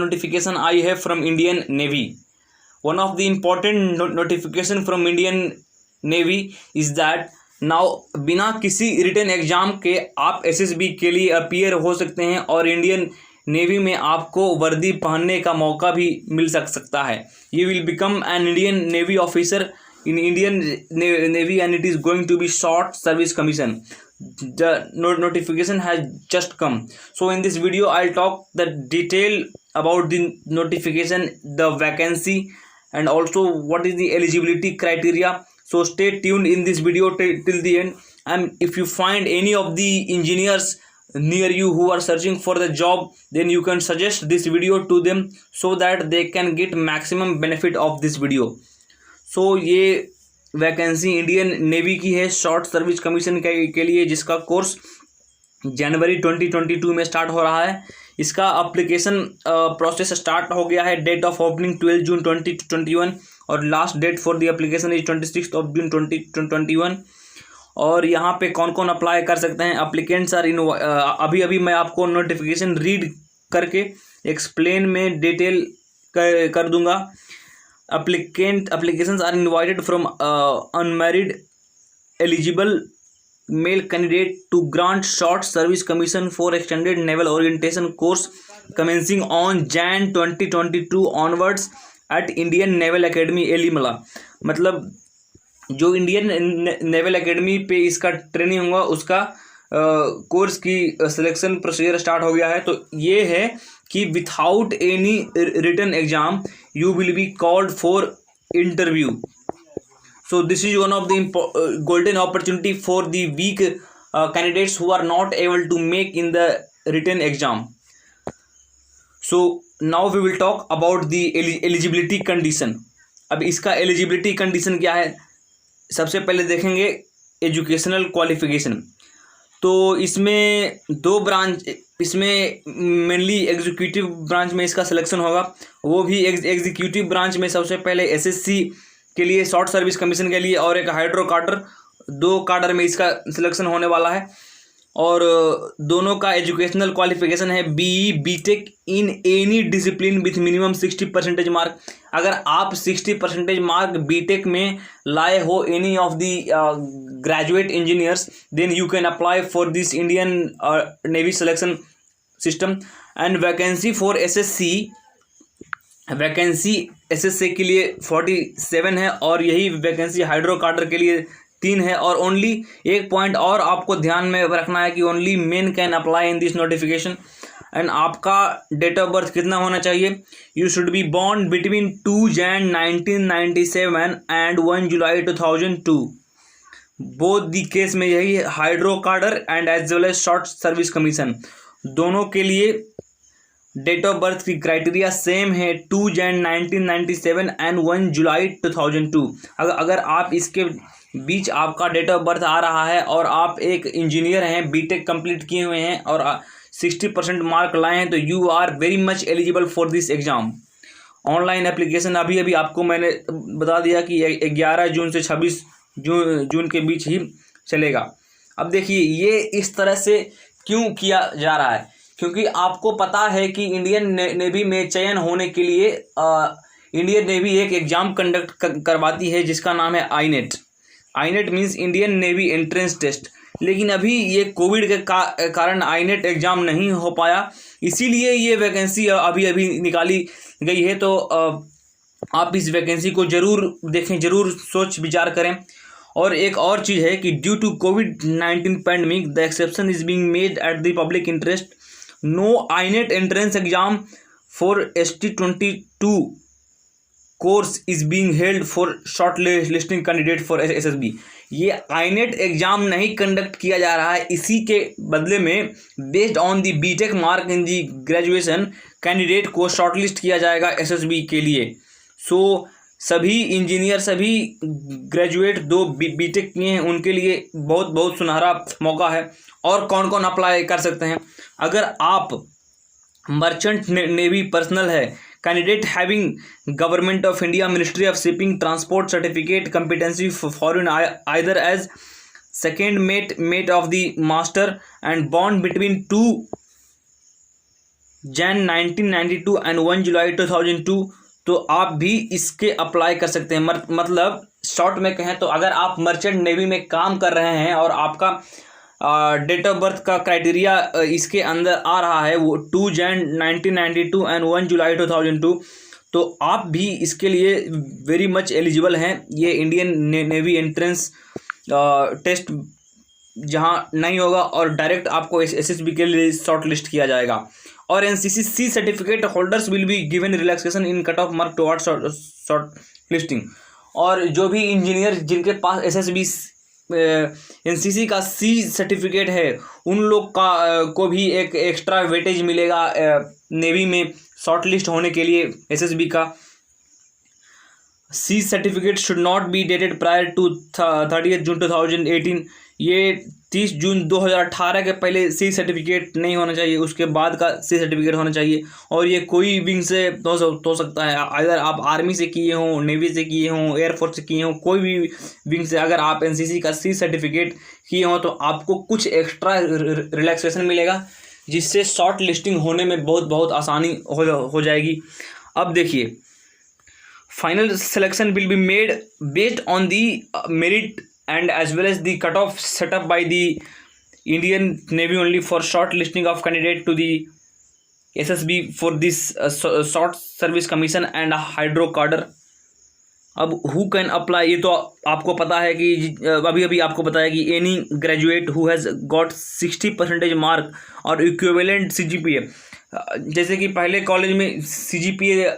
notification I have from Indian Navy. One of the important notification from Indian Navy is that now बिना किसी written exam के आप SSB के लिए appear हो सकते हैं और इंडियन नेवी में आपको वर्दी पहनने का मौका भी मिल सकता है. You will become an Indian navy officer in Indian Navy and it is going to be short service commission. The notification has just come. So in this video I'll talk the detail about the notification, the vacancy, and also what is the eligibility criteria. So stay tuned in this video till the end. And if you find any of the engineers near you who are searching for the job, then you can suggest this video to them so that they can get maximum benefit of this video. सो ये vacancy Indian navy की है short service commission के लिए, जिसका course जनवरी 2022 में start हो रहा है. इसका अप्लीकेशन प्रोसेस स्टार्ट हो गया है. डेट ऑफ ओपनिंग 12 जून 2021 और last date for the application is 26 June 2021. और यहाँ पे कौन कौन अप्लाई कर सकते हैं? अप्लीकेंट्स आर इन अभी मैं आपको नोटिफिकेशन रीड करके एक्सप्लेन में डिटेल कर दूंगा. Applications are invited from unmarried eligible male candidate to grant short service commission for extended naval orientation course commencing on Jan 2022 onwards at Indian Naval Academy एलिमला. मतलब जो Indian naval academy पे इसका training होगा उसका course की selection procedure start हो गया है. तो ये है कि without any written exam you will be called for interview. So this is one of the golden opportunity for the weak candidates who are not able to make in the written exam. So now we will talk about the eligibility condition. अब इसका eligibility condition क्या है? सबसे पहले देखेंगे educational qualification. तो इसमें दो ब्रांच, इसमें मेनली एग्जीक्यूटिव ब्रांच में इसका सिलेक्शन होगा. वो भी एग्जीक्यूटिव ब्रांच में सबसे पहले एसएससी के लिए शॉर्ट सर्विस कमीशन के लिए और एक हाइड्रो कार्डर, दो कार्डर में इसका सिलेक्शन होने वाला है. और दोनों का एजुकेशनल क्वालिफिकेशन है BE BTech in any discipline with minimum 60% mark. अगर आप 60% मार्क बीटेक में लाए हो any of the graduate engineers, then you can apply for this Indian Navy selection system. And vacancy for SSC, vacancy SSC के लिए 47 है और यही वैकेंसी हाइड्रो कार्डर के लिए 3 है. और ओनली एक पॉइंट और आपको ध्यान में रखना है कि only men can apply in this notification. And आपका डेट ऑफ बर्थ कितना होना चाहिए? You should be born between 2 Jan 1997 and 1 July 2002. Both the case में यही hydro cadre and as well as short service commission, दोनों के लिए date of birth की क्राइटेरिया सेम है, 2 जैन 1997 एंड 1 जुलाई 2002. अगर आप इसके बीच आपका डेट ऑफ बर्थ आ रहा है और आप एक इंजीनियर हैं, बीटेक कंप्लीट किए हुए हैं और 60% मार्क लाए हैं, तो you are very much eligible for this exam. Online application अभी आपको मैंने बता दिया कि 11 जून से 26 जून के बीच ही चलेगा. अब देखिए ये इस तरह से क्यों किया जा रहा है, क्योंकि आपको पता है कि इंडियन नेवी में चयन होने के लिए इंडियन नेवी एक एग्ज़ाम कंडक्ट करवाती है जिसका नाम है INET. INET means Indian Navy entrance test. लेकिन अभी ये कोविड के कारण आईनेट एग्ज़ाम नहीं हो पाया, इसीलिए ये वैकेंसी अभी निकाली गई है. तो आप इस वैकेंसी को ज़रूर देखें, ज़रूर सोच विचार करें. और एक और चीज़ है कि ड्यू टू कोविड-19 pandemic the exception is being made at the public interest. No INET entrance exam for ST22 course is being held for short listing candidate for SSB. ये आईनेट एग्जाम नहीं कंडक्ट किया जा रहा है, इसी के बदले में based on the BTech mark in the graduation candidate को शॉर्टलिस्ट किया जाएगा एसएसबी के लिए. सो सभी इंजीनियर, सभी ग्रेजुएट दो बीटेक किए हैं, उनके लिए बहुत सुनहरा मौका है. और कौन कौन अप्लाई कर सकते हैं? अगर आप मर्चेंट नेवी पर्सनल है, candidate having government of India ministry of shipping transport certificate competency foreign either as second mate of the master and born between 2 Jain 1992 and 1 July 2002, तो आप भी इसके अप्लाई कर सकते हैं। मतलब शॉर्ट में कहें तो अगर आप मर्चेंट नेवी में काम कर रहे हैं और आपका डेट ऑफ बर्थ का क्राइटेरिया इसके अंदर आ रहा है वो 2 जैन 1992 एंड 1 जुलाई 2002, तो आप भी इसके लिए वेरी मच एलिजिबल हैं। ये इंडियन नेवी एंट्रेंस टेस्ट जहां नहीं होगा और डायरेक्ट आपको एसएसबी के लिए शॉर्ट लिस्ट किया जाएगा। और NCC C certificate holders will be given relaxation in cut off mark towards short listing. और जो भी इंजीनियर जिनके पास एसएसबी एनसीसी का सी सर्टिफिकेट है उन लोग का को भी एक एक्स्ट्रा वेटेज मिलेगा नेवी में शॉर्ट लिस्ट होने के लिए। एसएसबी का C certificate should not be dated prior to 30 June 2018। ये 30 जून 2018 के पहले सी सर्टिफिकेट नहीं होना चाहिए, उसके बाद का सी सर्टिफिकेट होना चाहिए। और ये कोई विंग से हो सकता है, अगर आप आर्मी से किए हों, नेवी से किए हों, एयरफोर्स से किए हों, कोई भी विंग से अगर आप एनसीसी का सी सर्टिफिकेट किए हों तो आपको कुछ एक्स्ट्रा रिलैक्सेशन मिलेगा, जिससे शॉर्ट लिस्टिंग होने में बहुत आसानी हो जाएगी। अब देखिए, final selection will be made based on the merit and as well as the cutoff set up by the Indian Navy only for short listing of candidate to the SSB for this short service commission and hydro cadre। अब who can apply, ये तो आपको पता है कि अभी आपको बताया कि any graduate who has got 60% mark और equivalent CGPA। जैसे कि पहले कॉलेज में CGPA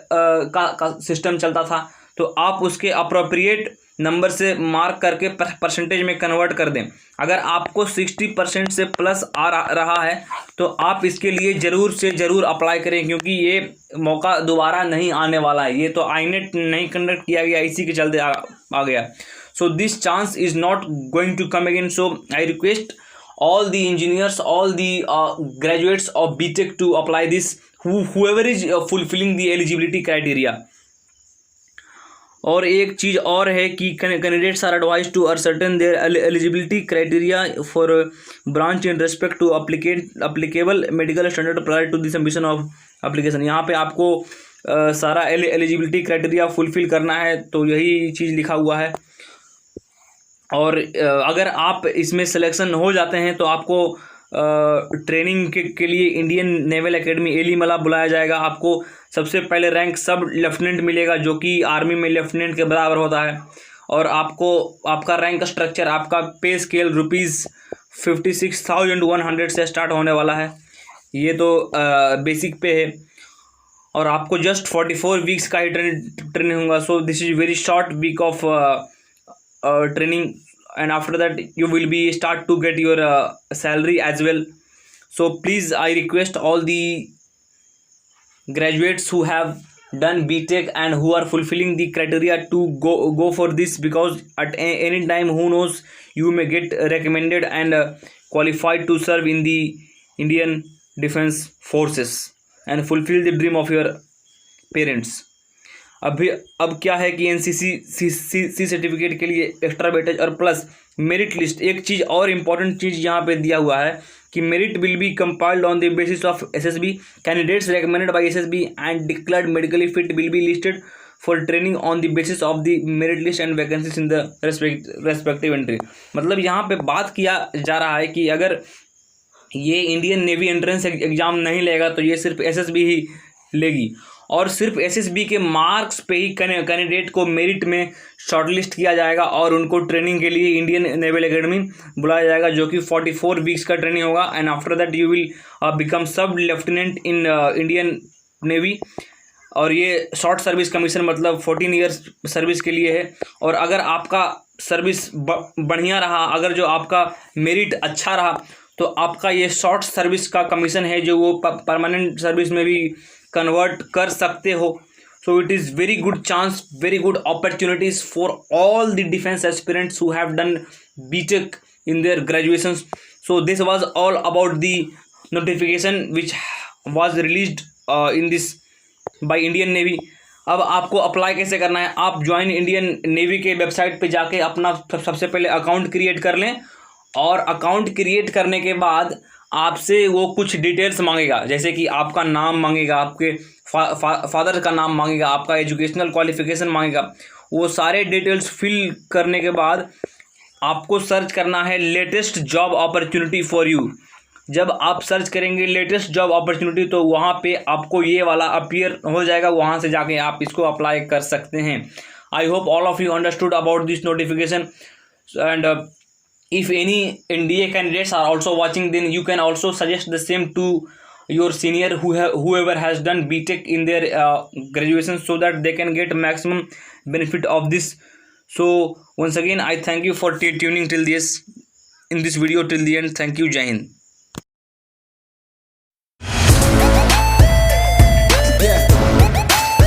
का सिस्टम चलता था, तो आप उसके अप्रोप्रिएट नंबर से मार्क करके परसेंटेज में कन्वर्ट कर दें। अगर आपको 60% से प्लस आ रहा है तो आप इसके लिए ज़रूर से ज़रूर अप्लाई करें, क्योंकि ये मौका दोबारा नहीं आने वाला है। ये तो आईनेट नहीं कंडक्ट किया गया, इसी के चलते आ गया। So this chance is not going to come again. So I request all the engineers, all the graduates of BTech to apply this, whoever is fulfilling the eligibility criteria। और एक चीज़ और है कि candidates are advise to ascertain their eligibility criteria for branch in respect to applicable medical standard prior to the submission of application. यहाँ पे आपको सारा eligibility criteria fulfil करना है, तो यही चीज़ लिखा हुआ है। और अगर आप इसमें सिलेक्शन हो जाते हैं तो आपको ट्रेनिंग के लिए इंडियन नेवल एकेडमी एलीमला बुलाया जाएगा। आपको सबसे पहले रैंक सब लेफ्टिनेंट मिलेगा, जो कि आर्मी में लेफ्टिनेंट के बराबर होता है। और आपको आपका रैंक स्ट्रक्चर, आपका पे स्केल ₹56,100 से स्टार्ट होने वाला है। ये तो बेसिक पे है। और आपको जस्ट 44 वीक्स का ही ट्रेनिंग होगा। So this is very short week of training, and after that you will be start to get your salary as well. So please, I request all the graduates who have done BTech and who are fulfilling the criteria to go for this, because at any time, who knows, you may get recommended and qualified to serve in the Indian Defence Forces and fulfill the dream of your parents। अब क्या है कि NCC C certificate के लिए extra weightage और plus merit list. एक चीज़ और important चीज़ यहाँ पे दिया हुआ है कि merit will be compiled on the basis of SSB. Candidates recommended by SSB and declared medically fit will be listed for training on the basis of the merit list and vacancies in the respective entry. मतलब यहाँ पे बात किया जा रहा है कि अगर ये इंडियन नेवी एंट्रेंस एग्जाम नहीं लेगा तो ये सिर्फ एसएसबी ही लेगी, और सिर्फ एसएसबी के मार्क्स पे ही कैंडिडेट को मेरिट में शॉर्टलिस्ट किया जाएगा और उनको ट्रेनिंग के लिए इंडियन नेवल एकेडमी बुलाया जाएगा, जो कि 44 वीक्स का ट्रेनिंग होगा। And after that you will become सब लेफ्टिनेंट इन इंडियन नेवी। और ये शॉर्ट सर्विस कमीशन मतलब 14 ईयर्स सर्विस के लिए है। और अगर आपका सर्विस बढ़िया रहा, अगर जो आपका मेरिट अच्छा रहा, तो आपका ये शॉर्ट सर्विस का कमीशन है जो वो परमानेंट सर्विस में भी कन्वर्ट कर सकते हो। So it is very good chance, very good opportunities for all the defence aspirants who have done BTech in their graduations. So this was all about the notification which was released in this by Indian Navy. अब आपको apply कैसे करना है, आप join Indian Navy के website पे जाके अपना सबसे पहले अकाउंट क्रिएट कर लें, और अकाउंट क्रिएट करने के बाद आपसे वो कुछ डिटेल्स मांगेगा, जैसे कि आपका नाम मांगेगा, आपके फादर का नाम मांगेगा, आपका एजुकेशनल क्वालिफिकेशन मांगेगा। वो सारे डिटेल्स फिल करने के बाद आपको सर्च करना है latest job opportunity for you. जब आप सर्च करेंगे लेटेस्ट जॉब अपॉर्चुनिटी तो वहाँ पे आपको ये वाला अपीयर हो जाएगा, वहाँ से जाके आप इसको अप्लाई कर सकते हैं। I hope all of you understood about this notification and if any NDA candidates are also watching, then you can also suggest the same to your senior whoever has done BTech in their graduation, so that they can get maximum benefit of this. So once again I thank you for tuning till this in this video till the end. Thank you. Jai Hind.